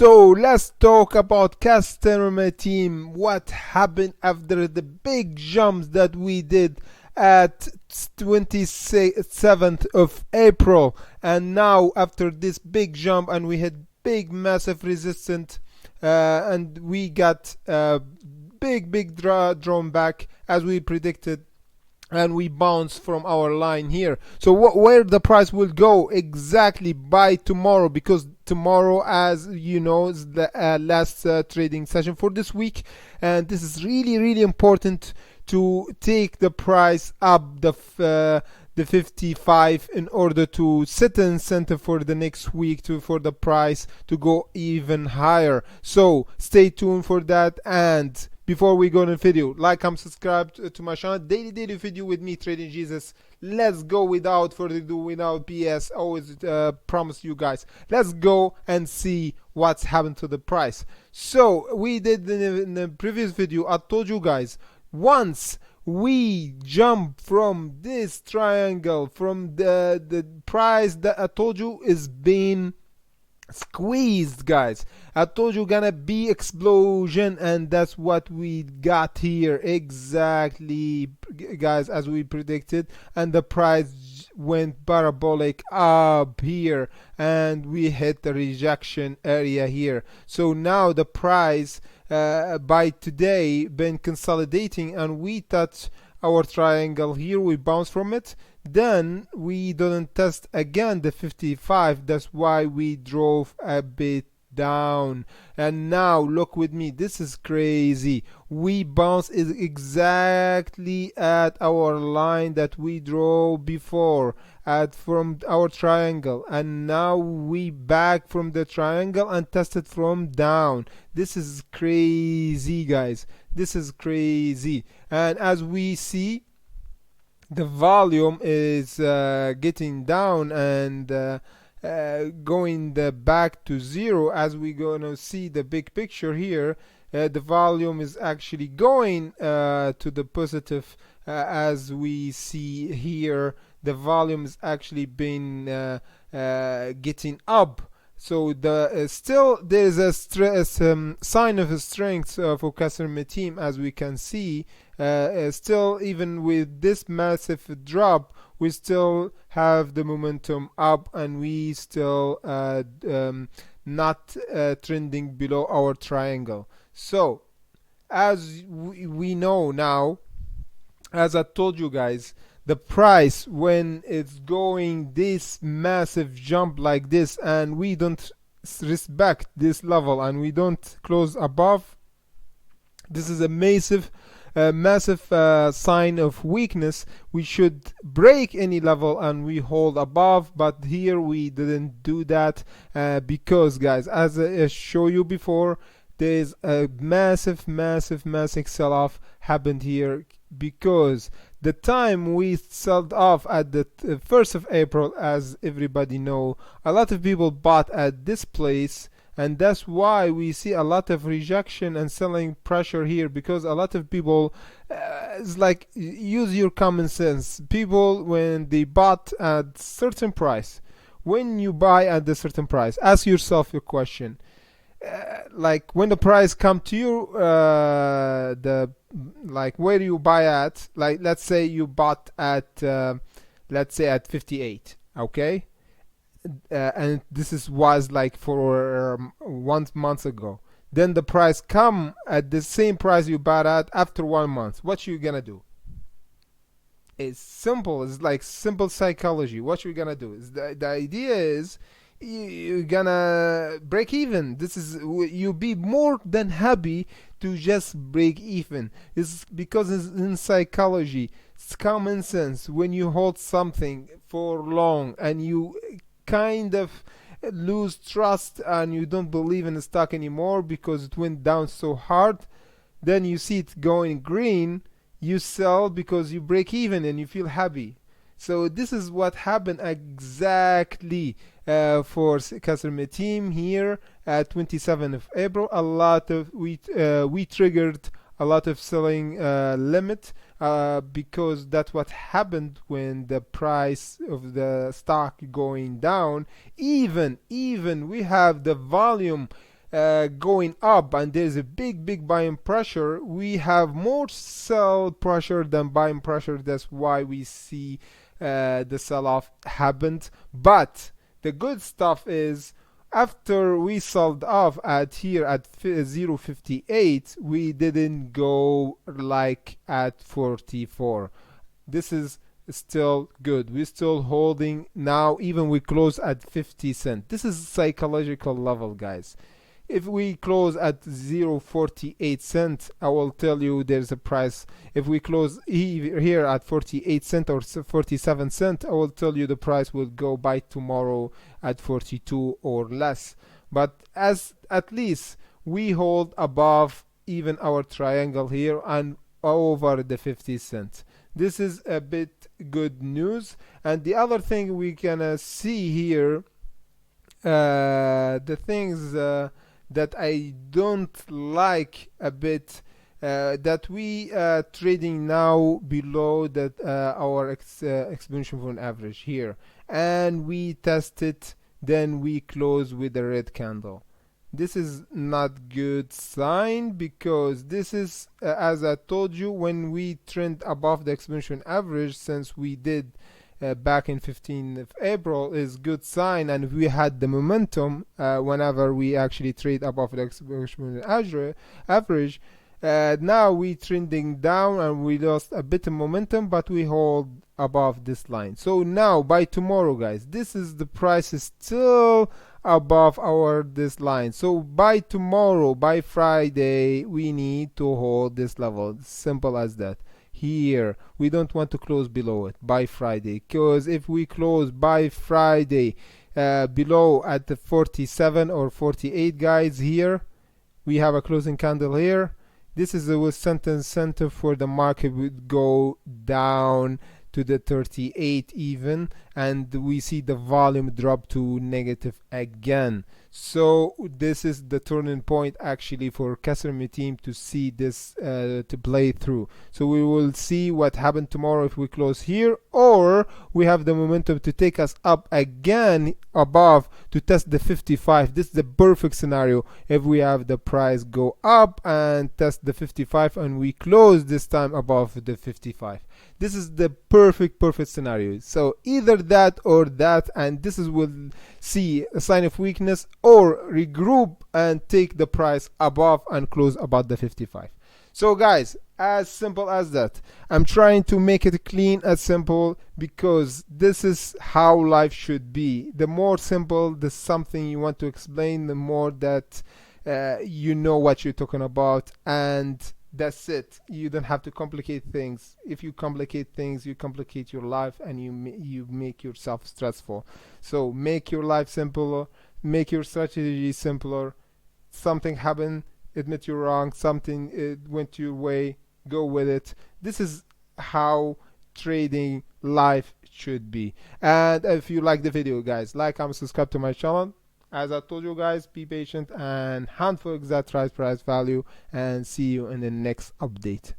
So let's talk about Castor team. What happened after the big jumps that we did at 27th of April, and now after this big jump and we had big massive resistance, and we got big drawn back as we predicted, and we bounce from our line here. So where the price will go exactly by tomorrow, because tomorrow, as you know, is the last trading session for this week, and this is really important to take the price up the 55 in order to set an incentive for the next week for the price to go even higher. So stay tuned for that. And before we go in the video, like, comment, subscribe to my channel. Daily video with me, Trading Jesus. Let's go without further ado, without BS. Always promise you guys. Let's go and see what's happened to the price. So we did in the previous video, I told you guys, once we jump from this triangle, from the price that I told you is being squeezed, guys. I told you gonna be explosion, and that's what we got here exactly, guys, as we predicted. And the price went parabolic up here, and we hit the rejection area here. So now the price by today been consolidating, and we touch our triangle here, we bounce from it, then we didn't test again the 55. That's why we drove a bit down. And now look with me, this is crazy. We bounce is exactly at our line that we drew before from our triangle, and now we back from the triangle and tested from down. This is crazy, guys. This is crazy. And as we see, the volume is getting down and going back to zero. As we gonna see the big picture here, the volume is actually going to the positive. As we see here, the volume is actually been getting up. So the still there's a sign of a strength for Castor team, as we can see. Still, even with this massive drop, we still have the momentum up, and we still not trending below our triangle. So as we know now, as I told you guys, the price when it's going this massive jump like this, and we don't respect this level and we don't close above, this is a massive sign of weakness. We should break any level and we hold above, but here we didn't do that because, guys, as I show you before, there's a massive sell-off happened here, because the time we sold off at the 1st of April, as everybody know, a lot of people bought at this place, and that's why we see a lot of rejection and selling pressure here, because a lot of people it's like, use your common sense. People, when they bought at certain price, when you buy at a certain price, ask yourself a question. Like, when the price come to you, like, where do you buy at? Like, let's say you bought at let's say at 58, okay, and this was like for 1 month ago. Then the price come at the same price you bought at after 1 month. What you gonna do? It's simple. It's like simple psychology. What you gonna do is the idea is you're gonna break even. This is, you'll be more than happy to just break even. It's because it's in psychology, it's common sense. When you hold something for long and you kind of lose trust and you don't believe in the stock anymore because it went down so hard, then you see it going green, you sell because you break even and you feel happy. So this is what happened exactly for Castor team here at 27th of April. A lot of we triggered a lot of selling limit because that's what happened when the price of the stock going down. Even we have the volume going up and there's a big buying pressure, we have more sell pressure than buying pressure. That's why we see the sell-off happened. But the good stuff is, after we sold off at here at 0.58, we didn't go like at 44. This is still good. We're still holding now, even we close at 50 cents. This is psychological level, guys. If we close at 0.48 cents, I will tell you there's a price. If we close here at 48 cents or 47 cents, I will tell you the price will go by tomorrow at 42 or less. But as at least we hold above even our triangle here and over the 50 cents. This is a bit good news. And the other thing we can see here, the things that I don't like a bit, that we trading now below that our exponential moving average here, and we test it, then we close with a red candle. This is not good sign, because this is as I told you, when we trend above the exponential average, since we did back in 15th of April, is good sign, and we had the momentum whenever we actually trade above the exponential average. Now we trending down and we lost a bit of momentum, but we hold above this line. So now by tomorrow, guys, this is the price is still above our this line. So by tomorrow, by Friday, we need to hold this level. Simple as that. Here we don't want to close below it by Friday, because if we close by Friday below at the 47 or 48, guys, here we have a closing candle here. This is a incentive for the market would go down to the 38 even, and we see the volume drop to negative again. So this is the turning point actually for Castor team to see this to play through. So we will see what happened tomorrow if we close here, or we have the momentum to take us up again above to test the 55. This is the perfect scenario if we have the price go up and test the 55 and we close this time above the 55. This is the perfect scenario. So either that or that, and this is will see a sign of weakness, or regroup and take the price above and close above the 55. So guys, as simple as that. I'm trying to make it clean as simple, because this is how life should be. The more simple the something you want to explain, the more that you know what you're talking about, and that's it. You don't have to complicate things. If you complicate things, you complicate your life, and you make yourself stressful. So make your life simpler, make your strategy simpler. Something happened, admit you're wrong. Something went your way, go with it. This is how trading life should be. And if you like the video, guys, like and subscribe to my channel. As I told you guys, be patient and hunt for exact right price value, and see you in the next update.